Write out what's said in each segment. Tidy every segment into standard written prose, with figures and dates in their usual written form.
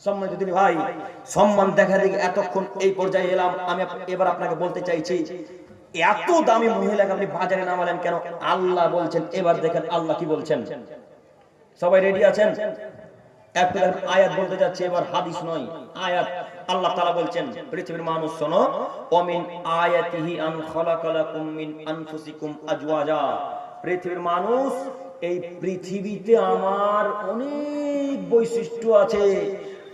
সম্মানিত দিনী ভাই, সম্মান দেখা দেখি এতক্ষণ এই পর্যায়ে এলাম। আমি এবার আপনাকে বলতে চাইছি, এত দামি মহিলাকে আপনি বাজারে নামালেন কেন? আল্লাহ বলছেন, এবার দেখেন আল্লাহ কি বলছেন। সবাই রেডি আছেন? একটা আয়াত বলতে যাচ্ছে, এবার হাদিস নয়, আয়াত। আল্লাহ তাআলা বলছেন, পৃথিবীর মানুষ শোনো, ওমিন আয়াতিহি আন খালাকালাকুম মিন আনফুসিকুম আজওয়াজা। পৃথিবীর মানুষ, এই পৃথিবীতে আমার অনেক বৈশিষ্ট্য আছে,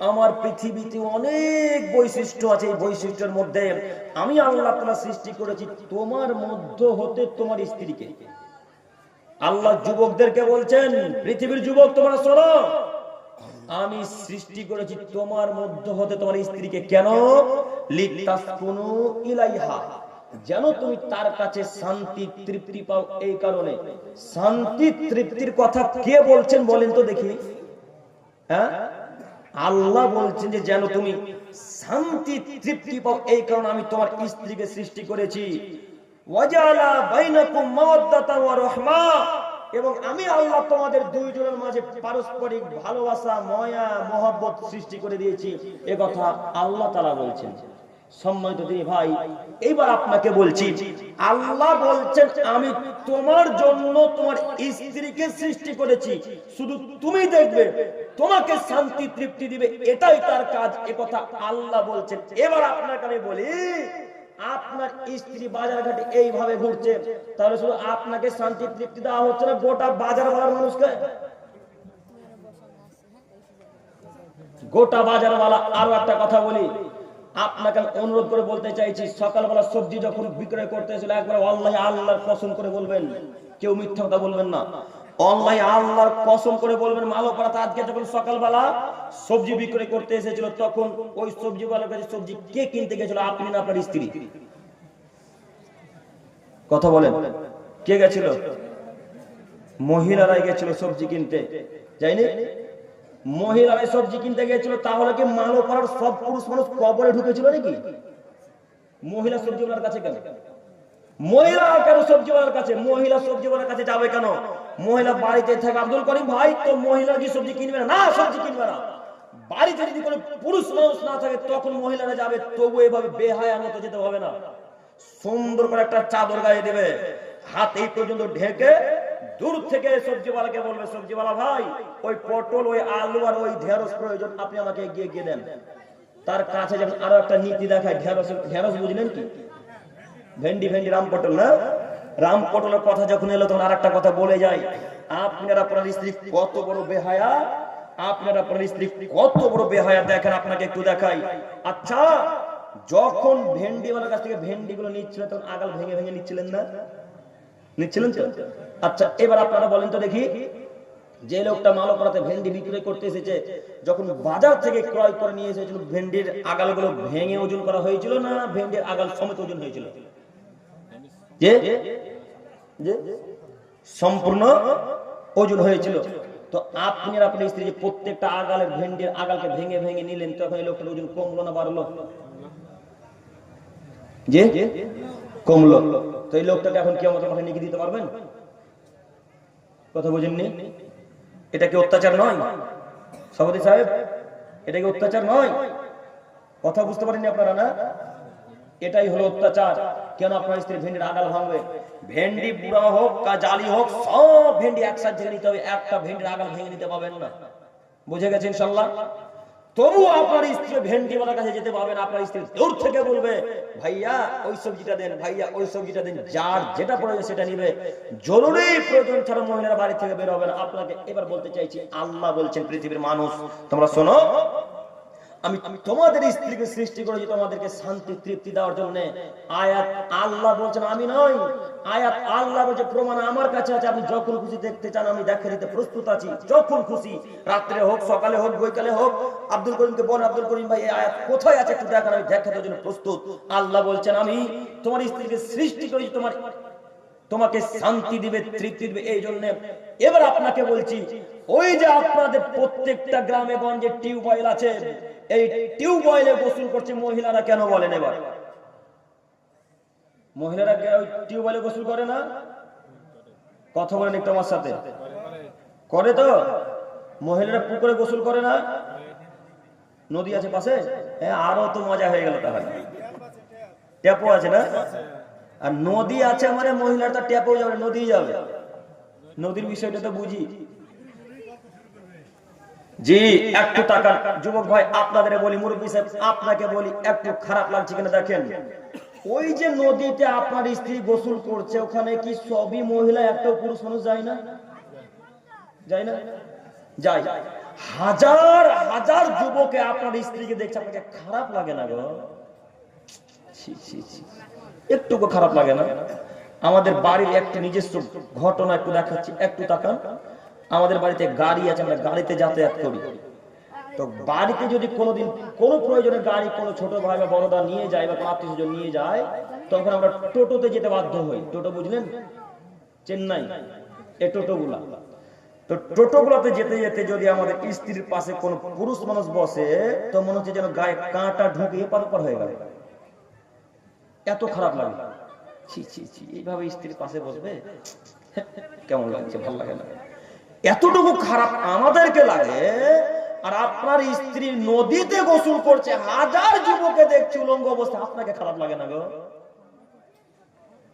আমার পৃথিবীতে অনেক বৈশিষ্ট্য আছে। এই বৈশিষ্ট্যের মধ্যে আমি আল্লাহ তাআলা সৃষ্টি করেছি তোমার মধ্য হতে তোমার স্ত্রীকে। আল্লাহ যুবকদেরকে বলছেন, পৃথিবীর যুবক তোমরা শোনো, আমি সৃষ্টি করেছি তোমার মধ্য হতে তোমার স্ত্রীকে। কেন? লিতাসকুনু ইলাইহা, যেন তুমি তার কাছে শান্তি তৃপ্তি পাও। এই কারণে শান্তি তৃপ্তির কথা কে বলছেন বলেন তো দেখি? হ্যাঁ, আল্লাহ বলছেন যে যেন তুমি শান্তি তৃপ্তি পাও, এই কারণে আমি তোমার স্ত্রীকে সৃষ্টি করেছি। ওয়াজালা বাইনাকুম মাওয়াদ্দাতা ওয়া রাহমা, এবং আমি আল্লাহ তোমাদের দুইজনের মাঝে পারস্পরিক ভালোবাসা, মায়া, মহব্বত সৃষ্টি করে দিয়েছি। এ কথা আল্লাহ তাআলা বলছেন। সম্মানিত দিনী ভাই, এইবার আপনাকে বলছি, আল্লাহ বলছেন আমি তোমার জন্য তোমার স্ত্রীকে সৃষ্টি করেছি, শুধু তুমি দেখবে, তোমাকে শান্তি তৃপ্তি দিবে, এটাই তার কাজ। এ কথা আল্লাহ বলছেন। এবার আপনাকে আমি বলি, আপনার স্ত্রী বাজার ঘাটে এইভাবে ঘুরছে, তাহলে শুধু আপনাকে শান্তি তৃপ্তি দেওয়া হচ্ছে না, গোটা বাজার বালার মানুষকে, গোটা বাজার বালা। আরো একটা কথা বলি, আপনাকে অনুরোধ করে বলতে চাইছি, সকালবেলা সবজি যখন বিক্রয় করতে এসেছিল, একবার আল্লাহ আল্লাহর কসম করে বলবেন, কেউ মিথ্যা কথা বলবেন না, আল্লাহ আল্লাহর কসম করে বলবেন, মালোপাড়াতে আজকে যখন সকালবেলা সবজি বিক্রয় করতে এসেছিল, তখন ওই সবজিওয়ালার কাছে সবজি কে কিনতে গেছিল? আপনি না আপনার স্ত্রী? কথা বলেন, কে গেছিল? মহিলারাই গেছিল সবজি কিনতে, যায়নি? মহিলারাই সবজি কিনতে গেছিল। তাহলে কি মালোপাড়ার সব পুরুষ মানুষ কবরে ঢুকেছিল নাকি? মহিলা সবজিওয়ালার কাছে কেন? মহিলা কেন সবজিওয়ালার কাছে? মহিলা সবজিওয়ালার কাছে যাবে কেন? মহিলা বাড়িতে থাকে, আব্দুল করিম ভাই তো মহিলা কি সবজি কিনবে না? না, সবজি কিনবে না। বাড়িতে যদি কোনো পুরুষ মানুষ না থাকে তখন মহিলারা যাবে, তবু এভাবে বেহায়ার মতো যেতে হবে না। সুন্দর করে একটা চাদর গায়ে দেবে, হাত এই পর্যন্ত ঢেকে, দূর থেকে সবজিওয়ালাকে বলবে, সবজিওয়ালা ভাই ওই পটল, ওই আলু আর ওই ঢেঁড়স প্রয়োজন, আপনি আমাকে গিয়ে দেন। তার কাছে যেমন আরো একটা নীতি দেখায়, ঢেঁড়স বুঝলেন কি? ভেন্ডি, রাম পটল না? রাম পটলের কথা যখন এলো তখন আর একটা কথা বলে যায়, আপনারা আপনার স্ত্রী কত বড় বেহায়া, আপনারা আপনার স্ত্রী কত বড় বেহায়া, দেখেন আপনাকে একটু দেখাই। আচ্ছা, যখন ভেন্ডিওয়ালার কাছ থেকে ভেন্ডিগুলো নিচ্ছিলেন তখন আগাল ভেঙে ভেঙে নিচ্ছিলেন না? নিচ্ছিলেন তো? আচ্ছা, এবার আপনারা বলেন তো দেখি, যে লোকটা মালোপাড়াতে ভেন্ডি বিক্রয় করতে এসেছে, যখন বাজার থেকে ক্রয় করে নিয়ে এসেছিল, ভেন্ডির আগালগুলো ভেঙে ওজন করা হয়েছিল না ভেন্ডির আগাল সমেত ওজন হয়েছিল? যে সম্পূর্ণ ওজন হয়েছিল। তো আপনি আর আপনার স্ত্রী যে প্রত্যেকটা আগালের ভেন্ডির আগালকে ভেঙে ভেঙে নিলেন, তখন এই লোকটার ওজন কমলো না বাড়লো? যে কমলো। তো এই লোকটাকে এখন কিয়ামতের মাঠে নিয়ে দিতে পারবেন? কথা বুঝেননি? এটা কি অত্যাচার নয় সভাপতি সাহেব? এটা কি অত্যাচার নয়? কথা বুঝতে পারেননি আপনারা না? এটাই হলো অত্যাচার। কেন আপনার স্ত্রী ভেন্ডির আগাল ভাঙবে? ভেন্ডি বুড়া হোক কা জালি হোক, সব ভেন্ডি একসাথে ভেঙে নিতে হবে, একটা ভেন্ডির আগাল ভেঙে নিতে পারবেন না। বুঝে গেছেন ইনশাআল্লাহ? তবু আপনার স্ত্রী ভেন্ডিওয়ালার কাছে যেতে পারবেন, আপনার স্ত্রী দূর থেকে বলবে, ভাইয়া ওই সবজিটা দেন, ভাইয়া ওই সবজিটা দেন, যার যেটা প্রয়োজন সেটা নিবে। জরুরি প্রয়োজন ছাড়া মহিলারা বাড়ি থেকে বের হবে না। আপনাকে এবার বলতে চাইছি, আল্লাহ বলছেন, পৃথিবীর মানুষ তোমরা শোনো, আমি তোমাদের স্ত্রীকে সৃষ্টি করেছি তোমাদেরকে শান্তি তৃপ্তি দেওয়ার জন্য। আয়াত আল্লাহ বলছেন, আমি নয়। আয়াত আল্লাহ বলছে, প্রমাণ আমার কাছে আছে, আপনি যখন খুশি দেখতে চান আমি দেখে দিতে প্রস্তুত আছি, যখন খুশি, রাত্রে হোক, সকালে হোক, বৈকালে হোক। আব্দুল করিমকে বল, আব্দুল করিম ভাই এই আয়াত কোথায় আছে একটু দেখান, আমি দেখানোর জন্য প্রস্তুত। আল্লাহ বলছেন, আমি তোমার স্ত্রীকে সৃষ্টি করেছি তোমাকে শান্তি দিবে, তৃপ্তি দিবে, এই জন্য। এবার আপনাকে বলছি, ওই যে আপনাদের প্রত্যেকটা গ্রামে গঞ্জে টিউবওয়েল আছে, এই টিউবওয়েলে গোসল করছে মহিলারা, কেন বলেন? এবার মহিলারা টিউবওয়েলে গোসল করে না? কথা বলেন একটু আমার সাথে। করে তো? মহিলারা পুকুরে গোসল করে না? নদী আছে পাশে, হ্যাঁ আরো তো মজা হয়ে গেল। তাহলে ট্যাপও আছে না, আর নদী আছে মানে মহিলার তো ট্যাপও যাবে, নদী যাবে। নদীর বিষয়টা তো বুঝি। জি একটু টাকা যুবক ভাই আপনাদের বলি, মুরব্বী সাহেব আপনাকে বলি, একটু খারাপ লাগছে কিনা দেখেন। ওই যে নদীতে আপনার স্ত্রী গোসল করছে, ওখানে কি সবই মহিলা, একটা পুরুষ মানুষ যায় না? যায় না? যায়। হাজার হাজার যুবকে আপনার স্ত্রীকে দেখছে, আপনাকে খারাপ লাগে না গো? একটুকু খারাপ লাগে না? আমাদের বাড়ির একটা নিজস্ব ঘটনা একটু দেখাচ্ছি, একটু তাকান। আমাদের বাড়িতে গাড়ি আছে, আমরা গাড়িতে যাতায়াত করি। তো বাড়িতে যদি কোনোদিন কোনো প্রয়োজনে গাড়ি কোনো ছোট ভাই বা বড়দা নিয়ে যায় বা কোনো আত্মীয়স্বজন নিয়ে যায়, তখন আমরা টোটোতে যেতে বাধ্য হই। টোটো বুঝলেন? চেন্নাই এই টোটোগুলা। তো টোটোগুলাতে যেতে যেতে যদি আমাদের স্ত্রীর পাশে কোনো পুরুষ মানুষ বসে, তো মনে হচ্ছে যেন গায়ে কাঁটা ঢুকে এপার ওপার হয়ে গেল, এত খারাপ লাগে। ছি ছি ছি, এইভাবে স্ত্রীর পাশে বসবে, কেমন লাগছে? ভালো লাগে না। এতটুকু খারাপ আমাদেরকে লাগে। আর আপনার স্ত্রী নদীতে গোসল করছে, হাজার যুবকে দেখছে উলঙ্গ অবস্থায়, আপনাকে খারাপ লাগে না গো?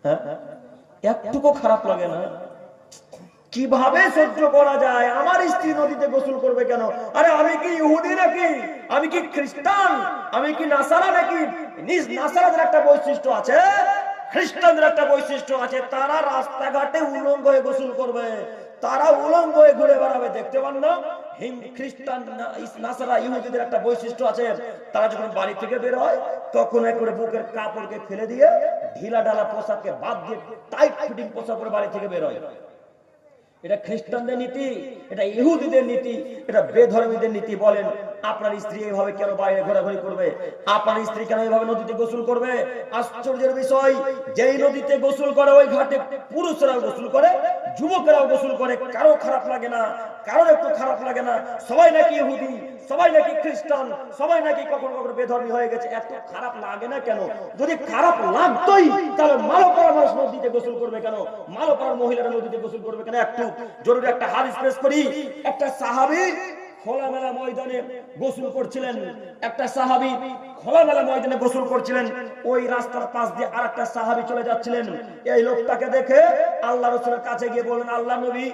হ্যাঁ, একটুকু খারাপ লাগে না? কিভাবে সহ্য করা যায়? আমার স্ত্রী নদীতে গোসল করবে কেন? আরে আমি কি ইহুদি নাকি? আমি কি খ্রিস্টান? আমি কি নাসারা নাকি? নাসারাদের একটা বৈশিষ্ট্য আছে, খ্রিস্টানদের একটা বৈশিষ্ট্য আছে, তারা রাস্তাঘাটে উলঙ্গ হয়ে গোসল করবে, তারা উলঙ্গ হয়ে ঘুরে বেড়াবে। দেখতে পান না? খ্রিস্টান নাসারা ইহুদিদের একটা বৈশিষ্ট্য আছে, তারা যখন বাড়ি থেকে বের হয় তখন একবারে বুকের কাপড়কে ফেলে দিয়ে ঢিলা ঢালা পোশাককে বাদ দিয়ে টাইট ফিটিং পোশাক পরে বাড়ি থেকে বের হয়। এটা খ্রিস্টানদের নীতি, এটা ইহুদিদের নীতি, এটা বেধর্মীদের নীতি। বলেন আপনার স্ত্রী এইভাবে কেন বাইরে ঘোরাঘুরি করবে? আপনার স্ত্রী কেন এইভাবে নদীতে গোসল করবে? আশ্চর্যের বিষয়, যেই নদীতে গোসল করে ওই ঘাটে পুরুষরাও গোসল করে, যুবকেরাও গোসল করে। কারো খারাপ লাগে না? কারোর একটু খারাপ লাগে না? সবাই নাকি ইহুদি, সবাই নাকি খ্রিস্টান, সবাই নাকি কখনো কখনো বেধর্মী হয়ে গেছে, এত খারাপ লাগে না কেন? যদি খারাপ লাগতোই তাহলে মালপাড়ার মানুষ নদীতে গোসল করবে কেন? মালপাড়ার মহিলারা নদীতে গোসল করবে কেন? একটু জরুরি একটা হাদিস পেশ করি। একটা সাহাবী খোলামেলা ময়দানে গোসল করছিলেন, একটা সাহাবী খোলামেলা ময়দানে গোসল করছিলেন। ওই রাস্তার পাশ দিয়ে আরেকটা সাহাবী চলে যাচ্ছিলেন। এই লোকটাকে দেখে আল্লাহ রাসূলের কাছে গিয়ে বললেন, আল্লাহ নবী,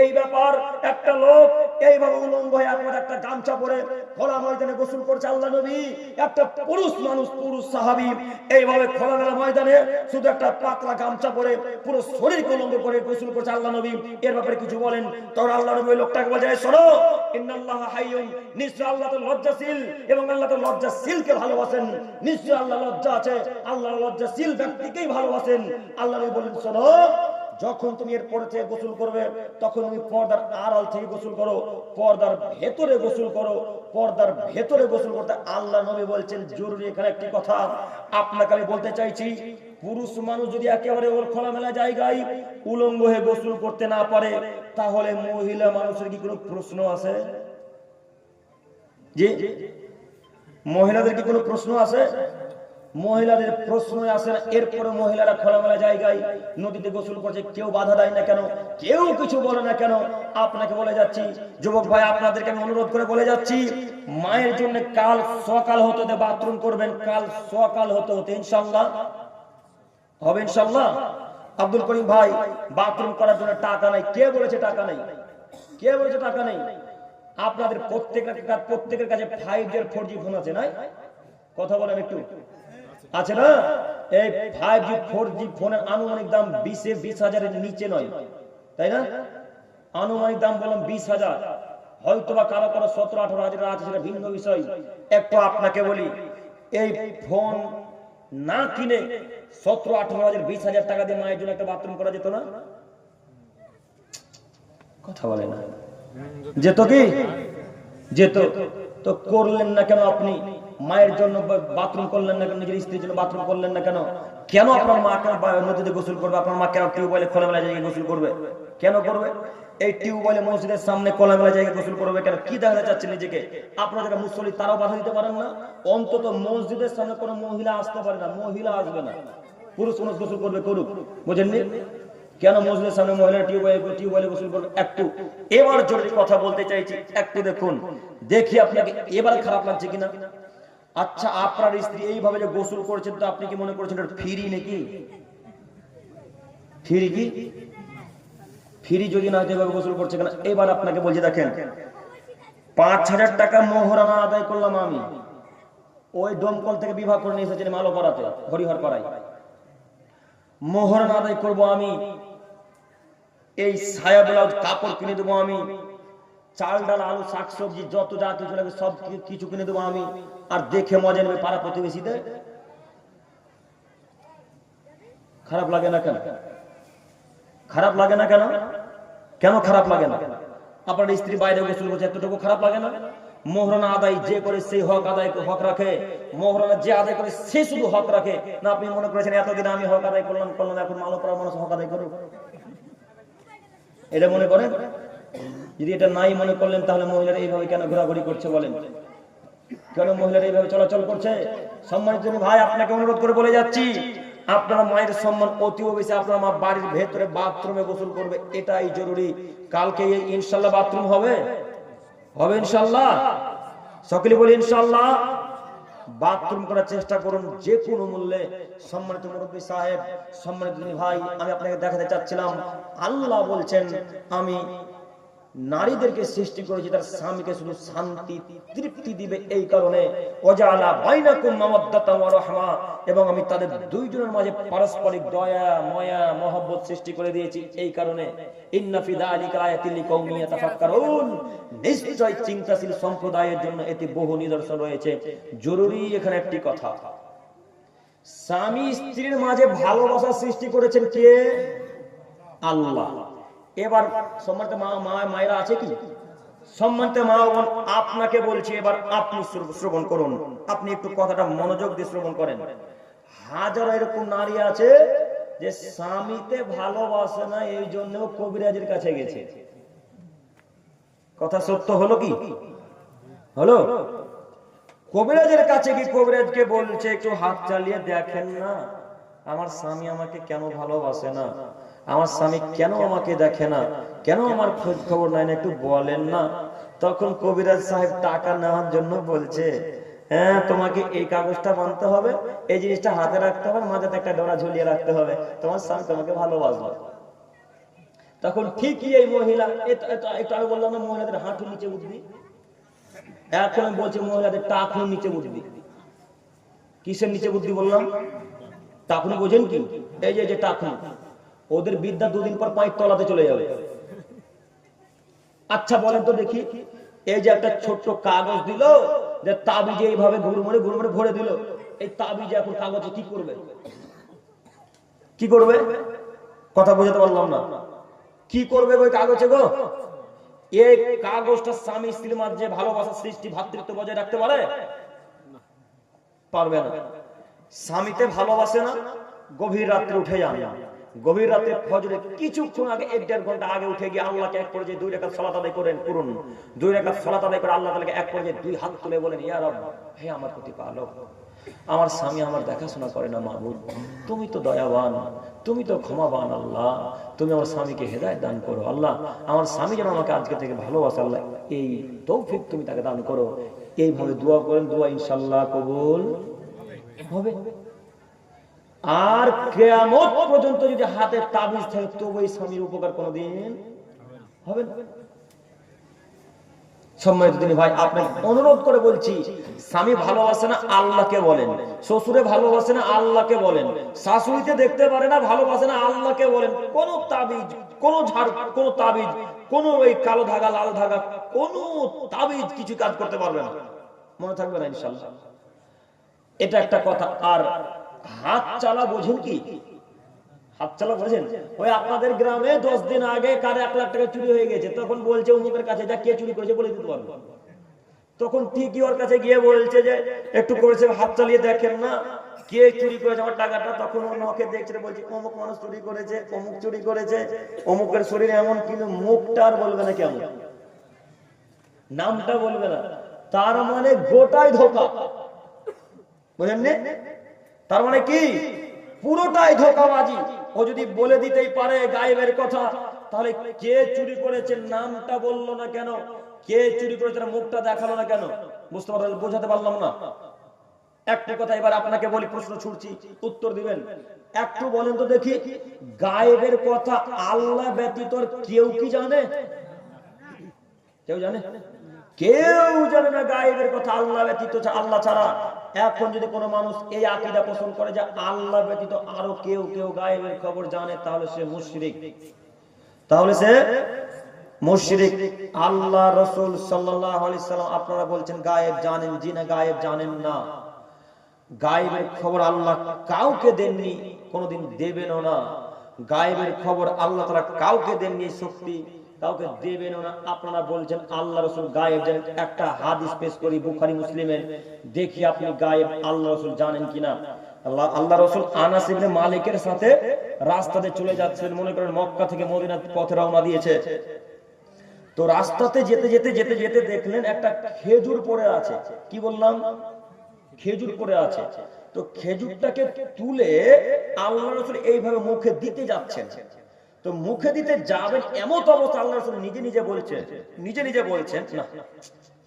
এই ব্যাপার, একটা লোক এইভাবে উলঙ্গ হয়ে আপনার একটা গামছা পরে খোলা ময়দানে গোসল করছে। আল্লাহ নবী, একটা পুরুষ মানুষ, পুরুষ সাহাবী এইভাবে খোলামেলা ময়দানে শুধু একটা পাতলা গামছা পরে পুরো শরীরকে উলঙ্গ করে গোসল করছে। আল্লাহ নবী এর ব্যাপারে কিছু বলেন। তখন আল্লাহ নবী ওই লোকটাকে বলে, শোনো, ইন্নাল্লাহা হাইয়ুন, নিশ্চয় আল্লাহ তো লজ্জাশীল এবং আল্লাহ তো লজ্জাশীলকে ভালোবাসেন। নিশ্চয় আল্লাহ লজ্জা আছে, আল্লাহ লজ্জাশীল ব্যক্তিকেই ভালোবাসেন। আল্লাহ নবী বলেন, শোনো, যখন তুমি এর পরে থেকে গোসল করবে তখন তুমি পর্দার আড়াল থেকে গোসল করো, পর্দার ভেতরে গোসল করো, পর্দার ভেতরে গোসল করতে। আল্লাহ নবী বলছেন, জরুরি এখানে একটি কথা আপনাকে আমি বলতে চাইছি, পুরুষ মানুষ যদি একেবারে ওর খোলামেলা জায়গায় উলঙ্গ হয়ে গোসল করতে না পারে, তাহলে মহিলা মানুষের কি কোনো প্রশ্ন আছে? জি, মহিলাদের কি কোনো প্রশ্ন আছে? মহিলাদের প্রশ্ন আসে না। এরপরে মহিলারা খোলামেলা জায়গায় নদীতে গোসল করছে, কেউ বাধা দেয় না কেন? কেউ কিছু বলে না কেন? আপনাকে বলে যাচ্ছি যুবক ভাই, আপনাদেরকে আমি অনুরোধ করে বলে যাচ্ছি, মায়ের জন্য কাল সকাল হতে হতে বাথরুম করবেন, কাল সকাল হতে হতে ইনশাআল্লাহ হবে। ইনশাআল্লাহ। আব্দুল করিম ভাই, বাথরুম করার জন্য টাকা নাই। কে বলেছে টাকা নেই? কে বলেছে টাকা নেই? আপনাদের প্রত্যেকের কাছে 5G আর 4G ফোন আছে না? কথা বলেন একটু, আছে না? এই 5G 4G ফোনের আনুমানিক দাম 20,000-20,000 এর নিচে নয়, তাই না? আনুমানিক দাম বললাম 20,000, হয়তোবা কারো কারো 17-18,000 আছে, সেটা ভিন্ন বিষয়। একটু আপনাকে বলি, এই ফোন না কিনে 17-18,000-20,000 টাকা দিয়ে মায়ের জন্য একটা বাথরুম করা যেত না? কথা বলে না? যেত কি? যেত। তো করলেন না কেন? আপনি মায়ের জন্য বাথরুম করলেন না কেন? নিজের স্ত্রীর জন্য বাথরুম করলেন না কেন? কেন আপনার মা কেন নদীতে গোসল করবে? আপনার মা কেন টিউবওয়েলে খোলামেলা জায়গায় গোসল করবে? কেন করবে? এই টিউবওয়েলে মসজিদের সামনে খোলামেলা জায়গায় গোসল করবে কেন? কি দেখাতে চাচ্ছেন নিজেকে? আপনারা যারা মুসল্লি তারাও বাধা দিতে পারেন না? অন্তত মসজিদের সামনে কোনো মহিলা আসতে পারে না, মহিলা আসবে না, পুরুষ মানুষ গোসল করবে, করুক, বুঝেননি? কেন মসজিদের সামনে মহিলারা টিউবওয়েলে গোসল করবে? একটু এবার জরুরি কথা বলতে চাইছি, একটু দেখুন, দেখি আপনাকে এবার খারাপ লাগছে কিনা। আচ্ছা, আপনার স্ত্রী এইভাবে যে গোসল করছেন, তো আপনি কি মনে করছেন এটা ফ্রি নাকি? ফ্রি কি? ফ্রি যদি না হয়তো এভাবে গোসল করছে কেন? এবার আপনাকে বলছি, দেখেন, 5,000 টাকা মোহরানা আদায় করলাম আমি, ওই দমকল থেকে বিভাগ করে নিয়ে এসেছেন মালো পাড়াতে, হরিহর পাড়ায়। মোহরানা আদায় করব আমি, এই সায়া ব্লাউজ কাপড় কিনে দেবো আমি, চাল ডাল আলু শাকসবজি যত যা কিছু লাগে সব কিছু কিনে দেবো আমি, আর দেখে মজা নেবে পাড়া প্রতিবেশীদের। খারাপ লাগে না কেন? খারাপ লাগে না কেন? কেন খারাপ লাগে না? আপনার স্ত্রী বাইরে গোসল করছে, এতটুকু খারাপ লাগে না? মোহরানা আদায় যে করে সেই হক আদায় হক রাখে, মোহরানা যে আদায় করে সে শুধু হক রাখে না। আপনি মনে করেছেন এতদিন আমি হক আদায় করলাম এখন মালোপাড়ার মানুষ হক আদায় করুক, এটা মনে করেন? যদি এটা নাই মনে করলেন, তাহলে মহিলারা এইভাবে কেন ঘোরাঘুরি করছে বলেন? কেন মহিলারা এইভাবে চলাচল করছে? সম্মানিত ভাই, আপনাকে অনুরোধ করে বলে যাচ্ছি, আপনারা মায়ের সম্মান অতি বেশি, আপনার মা বাড়ির ভেতরে বাথরুমে গোসল করবে, এটাই জরুরি। কালকে ইনশাল্লাহ বাথরুম হবে, হবে ইনশাল্লাহ, সকলে বলি ইনশাল্লাহ। বাথরুম করার চেষ্টা করুন যে কোনো মূল্যে। সম্মানিত মুরব্বী সাহেব, সম্মানিত ভাই, আমি আপনাকে দেখাতে চাচ্ছিলাম, আল্লাহ বলছেন আমি নারীদেরকে সৃষ্টি করেছি তার স্বামীকে শুধু শান্তি তৃপ্তি দিবে, এই কারণে ওয়াজালা বাইনাকুম মাওয়াদ্দাতান ওয়া রাহমা, এবং আমি তাদের দুইজনের মাঝে পারস্পরিক দয়া মায়া মহব্বত সৃষ্টি করে দিয়েছি, এই কারণে ইন্না ফি যালিকা আয়াতিল লিকাউমিন ইয়াতাফাক্কারুন, নিশ্চয় চিন্তাশীল সম্প্রদায়ের জন্য এতে বহু নিদর্শন রয়েছে। জরুরি এখানে একটি কথা, স্বামী স্ত্রীর মাঝে ভালোবাসা সৃষ্টি করেছেন কে? আল্লাহ। এবার সম্মানিত মায়েরা আছে কি? সম্মানিত মা বোন, আপনাকে বলছি, এবার আপনি শ্রবণ করুন, আপনি একটু কথাটা মনোযোগ দিয়ে শ্রবণ করেন। হাজারো এরকম নারী আছে যে স্বামীতে ভালোবাসে না, এই জন্য কবিরাজের কাছে গেছে। কথা সত্য হলো কি? হলো? কবিরাজের কাছে কি কবিরাজকে বলছে একটু হাত চালিয়ে দেখেন না, আমার স্বামী আমাকে কেন ভালোবাসে না, আমার স্বামী কেন আমাকে দেখে না, কেন আমার খোঁজ খবর নাই না, একটু বলেন না। তখন কবিরাজ সাহেব টাকা নেওয়ার জন্য বলছে, হ্যাঁ তোমাকে এই কাগজটা বানতে হবে, এই জিনিসটা হাতে রাখতে হবে, মাথাতে একটা ডোরা ঝুলিয়ে রাখতে হবে, তোমার স্বামী তোমাকে ভালোবাসবে। তখন ঠিকই এই মহিলা, একটু আগে বললাম না মহিলাদের হাঁটু নিচে উঠবি, এখন বলছে মহিলাদের টাকুর নিচে উঠবি। কিসের নিচে বুদ্ধি বললাম? টাকুনি বোঝেন কি? এই যে টাকুনি, ওদের বিদ্যা দুদিন পর পায়ের তলাতে চলে যাবে। আচ্ছা বলেন তো দেখি, এই যে একটা ছোট্ট কাগজ দিল, যে তাবিজে এইভাবে ঘুরমুড়ে ভরে দিল, এই তাবিজে এখন কাগজে কি করবে? কি করবে? কথা বোঝাতে পারলাম না। কি করবে ওই কাগজে গো? এই কাগজটা স্বামী স্ত্রীর মাঝে ভালোবাসা সৃষ্টি, ভাতৃত্ব বজায় রাখতে পারে? পারবে না। স্বামীতে ভালোবাসে না, গভীর রাত্রে উঠে যান, গভীর রাতে ফজরে কিছুক্ষণ আগে 1-1.5 ঘন্টা আগে উঠে গিয়ে আল্লাহকে এক পর্যায়ে 2 রাকাত সালাত আদায় করেন, করুন 2 রাকাত সালাত আদায় করে আল্লাহ তাআলাকে এক পর্যায়ে 2 হাত তুলে বলেন, ইয়া রব, হে আমার প্রতিপালক, আমার স্বামী আমার দেখাশোনা করে না, মাবুদ তুমি তো দয়াবান, তুমি তো ক্ষমাবান, আল্লাহ তুমি আমার স্বামীকে হেদায়েত দান করো, আল্লাহ আমার স্বামী যেন আমাকে আজকে থেকে ভালোবাসে, আল্লাহ এই তৌফিক তুমি তাকে দান করো। এইভাবে দোয়া করেন, দোয়া ইনশাআল্লাহ কবুল হবে। আর কিয়ামত পর্যন্ত যদি হাতে তাবিজ থাকে, তবু এই স্বামীর উপকার কোনোদিন হবে না। সম্মানিত দিনী ভাই, আপনাকে অনুরোধ করে বলছি, স্বামী ভালোবাসে না আল্লাহকে বলেন, শ্বশুরে ভালোবাসে না আল্লাহকে বলেন, শাশুড়িতে দেখতে পারে না ভালোবাসে না আল্লাহকে বলেন। কোন তাবিজ, কোন ঝাড়, কোন তাবিজ, কোন ওই কালো ধাগা লাল ধাগা, কোন তাবিজ কিছু কাজ করতে পারবে না, মনে থাকবে না ইনশাআল্লাহ। এটা একটা কথা। আর হাত চালা বোঝেন কি? হাত চালা বোঝেন? ওই আপনাদের গ্রামে 10 দিন আগে কার 1 লাখ টাকা চুরি হয়ে গেছে, তখন বলছে অমুকের কাছে যা, কে চুরি করেছে বলে দিতে পারবো। তখন ঠিকই ওর কাছে গিয়ে বলছে যে একটু করেছে, হাত চালিয়ে দেখেন না কে চুরি করেছে আমার টাকাটা। তখন ও নখে দেখছে, বলছে অমুক মানুষ চুরি করেছে, অমুক চুরি করেছে, অমুকের শরীরে এমন, কিন্তু মুখটা আর বলবে না, কেমন নামটা বলবে না। তার মানে গোটাই ধোঁকা, বুঝেননি? তার মানে কি? পুরোটাই ধোঁকাবাজি। ও যদি বলে দিতেই পারে গায়েবের কথা, তাহলে কে চুরি করেছে নামটা বললো না কেন, কে চুরি করেছে মুখটা দেখালো না কেন? বুঝতে পারলেন? বোঝাতে পারলাম না? একটা কথা এবার আপনাকে বলি, প্রশ্ন ছুড়ছি, উত্তর দিবেন। একটু বলেন তো দেখি, গায়েবের কথা আল্লাহ ব্যতীত কেউ কি জানে? কেউ জানে? কেউ জানে না গায়েবের কথা আল্লাহ ব্যতীত, আল্লাহ ছাড়া। এখন যদি কোনো মানুষ এই আকীদা পোষণ করে যে আল্লাহ ব্যতীত আরো কেউ কেউ গায়েবের খবর জানে, তাহলে সে মুশরিক, তাহলে সে মুশরিক। আল্লাহ রাসূল সাল্লাল্লাহু আলাইহি সাল্লাম আপনারা বলছেন গায়েব জানেন, জি না গায়েব জানেন না। গায়েবের খবর আল্লাহ কাউকে দেননি, কোনোদিন দেবেনও না। গায়েবের খবর আল্লাহ তাআলা কাউকে দেননি, শক্তি কাউকে দেবেনও না। আপনারা বলছেন আল্লাহ রাসূল গায়েব জানেন। একটা হাদিস পেশ করি বুখারী মুসলিমের, দেখি আপনি গায়েব আল্লাহ রাসূল জানেন কিনা। আল্লাহ রাসূল আনাস ইবনে মালিকের সাথে রাস্তাতে চলে যাচ্ছেন, মনে করেন মক্কা থেকে মদিনার পথে রওনা দিয়েছে। তো রাস্তাতে যেতে যেতে যেতে যেতে দেখলেন একটা খেজুর পড়ে আছে। কি বললাম? খেজুর পড়ে আছে। তো খেজুরটাকে তুলে আল্লাহ রাসূল এইভাবে মুখে দিতে যাচ্ছেন। তো মুখে দিতে যাবেন এমন অবস্থা আল্লাহ রাসূল নিজে নিজে বলছেন না,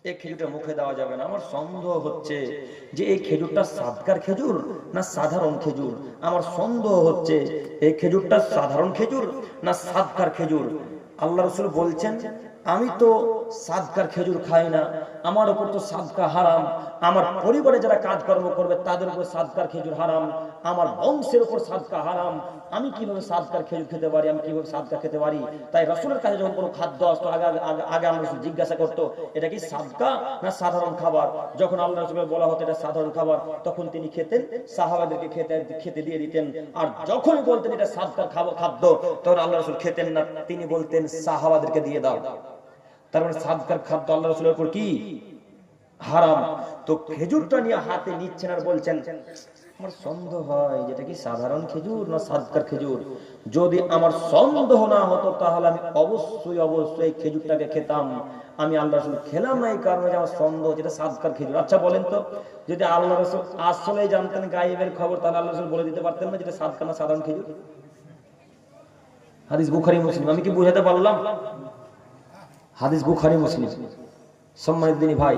এই খেজুরটা মুখে দেওয়া যাবে না। আমার সন্দেহ হচ্ছে যে এই খেজুরটা সাদকার খেজুর না সাধারণ খেজুর। আমার সন্দেহ হচ্ছে এই খেজুরটা সাধারণ খেজুর না সাদকার খেজুর। আল্লাহ রাসূল বলছেন আমি তো সাদকার খেজুর খাই না, আমার উপর তো সাদকা হারাম, আমার পরিবারে যারা কাজকর্ম করবে তাদের উপর সাদকার খেজুর হারাম, আমার বংশের উপর সাদকা হারাম, আমি কিভাবে সাদকার খেজুর খেতে পারি, আমি কিভাবে সাদকা খেতে পারি? তাই রাসূলের কাছে যখন কোনো খাদ্য আসতো আগে আল্লাহ রাসূল জিজ্ঞাসা করতো এটা কি সাদকা না সাধারণ খাবার। যখন আল্লাহ রাসূলকে বলা হতো এটা সাধারণ খাবার, তখন তিনি খেতেন, সাহাবাদেরকে খেতে দিয়ে দিতেন। আর যখন বলতেন এটা সাদকার খাদ্য, তখন আল্লাহ রাসূল খেতেন না, তিনি বলতেন সাহাবাদেরকে দিয়ে দাও। তার মানে সাদকার খাদ্য আল্লাহ রাসূলের উপর কি হারাম। তো খেজুরটা নিয়ে হাতে নিচ্ছেন আর বলছেন আমার সন্দেহ হয় যেটা কি সাধারণ খেজুর না সাদকার খেজুর। যদি আমার সন্দেহ না হতো তাহলে আমি অবশ্যই খেজুরটাকে খেতাম। আমি আল্লাহ রাসূল খেলাম না এই কারণে আমার সন্দেহ যেটা সাদকার খেজুর। আচ্ছা বলেন তো, যদি আল্লাহ রাসূল আসলেই জানতেন গায়েবের খবর, তাহলে আল্লাহ রাসূল বলে দিতে পারতেন না যেটা সাদকা না সাধারণ খেজুর? হাদিস বুখারী মুসলিম। আমি কি বুঝাতে পারলাম? হাদিস বুখারী মুসলিম। সম্মানিত দিনী ভাই,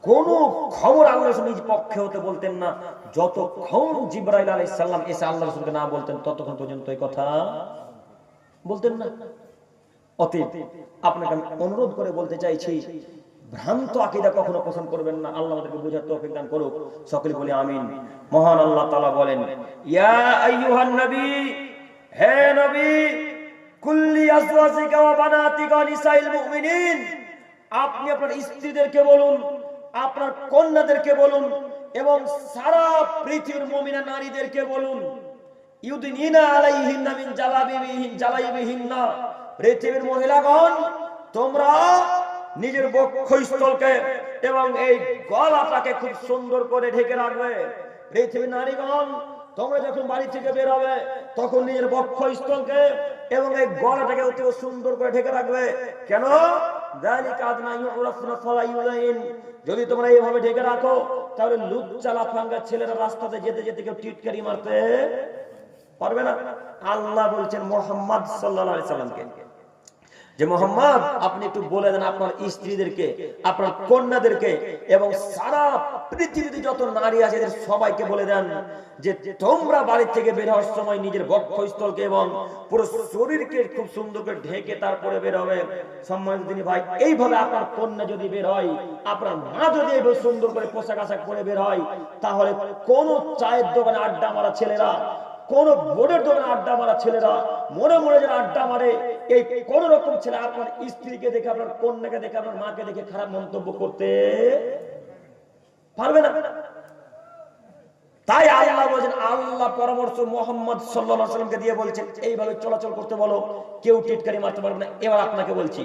কোন খবর আল্লাহ রাসূল নিজ পক্ষে হতে বলতেন না। যতক্ষণ জিবরাইল আলাইহিস সালাম এসে আল্লাহ রাসূলকে না বলতেন ততক্ষণ পর্যন্ত এই কথা বলতেন না। অতএব আপনাকে আমি অনুরোধ করে বলতে চাইছি, ভ্রান্ত আকীদা কখনো পোষণ করবেন না। আল্লাহ আমাদেরকে বুঝার তৌফিক দান করুক। সকলে বলি আমিন। মহান আল্লাহ তাআলা বলেন, ইয়া আইয়ুহান নবী, হে নবী, কুল্লি আজওয়াজিকা ওয়া বানাতিকা নিসাইল মুমিনিন, আপনি আপনার স্ত্রীদেরকে বলুন, আপনার কন্যাদেরকে বলুন এবং সারা পৃথিবীর মুমিনা নারীদেরকে বলুন, ইউদিনিনা আলাইহিন্না মিন জালাবিবিহিন্না, পৃথিবীর মহিলাগণ তোমরা নিজের বক্ষস্থলকে এবং এই গলাটাকে খুব সুন্দর করে ঢেকে রাখবে। পৃথিবীর নারীগণ তোমরা যখন বাড়ি থেকে বের হবে তখন নিজের বক্ষস্থলকে এবং এই গলাটাকে অতি সুন্দর করে ঢেকে রাখবে। কেন? যদি তোমরা এইভাবে ঢেকে রাখো তাহলে লুচ্চা লাফাঙ্গা ছেলেরা রাস্তাতে যেতে যেতে কেউ টিটকারি মারতে পারবে না। আল্লাহ বলছেন মুহাম্মদ সাল্লাল্লাহু আলাইহি সাল্লামকে যে মুহাম্মদ আপনি একটু বলে দেন আপনার স্ত্রীদেরকে, আপনার কন্যাদেরকে এবং সারা পৃথিবীতে যত নারী আছে এদের সবাইকে বলে দেন যে তোমরা বাড়ি থেকে বের হওয়ার সময় নিজের বক্ষস্থলকে এবং পুরো শরীরকে খুব সুন্দর করে ঢেকে তারপরে বের হবে। সম্মানিত দিনী ভাই, এইভাবে আপনার কন্যা যদি বের হয়, আপনার মা যদি এইভাবে সুন্দর করে পোশাক আশাক পরে বের হয়, তাহলে কোন চায়ের দোকানে আড্ডা মারা ছেলেরা, কোন বোর্ডের দোকানে আড্ডা মারা ছেলেরা, মনে মনে যারা আড্ডা মারে, এই কোন রকম ছেলে আপনার স্ত্রীকে দেখে, আপনার কন্যাকে দেখে, আপনার মাকে দেখে খারাপ মন্তব্য করতে পারবে না। তাই আল্লাহ বলেন, আল্লাহ পরামর্শ মুহাম্মদ সাল্লাল্লাহু আলাইহি ওয়াসাল্লামকে দিয়ে বলছেন এইভাবে চলাচল করতে বলো, কেউ টিটকারি মারতে পারবে না। এবার আপনাকে বলছি,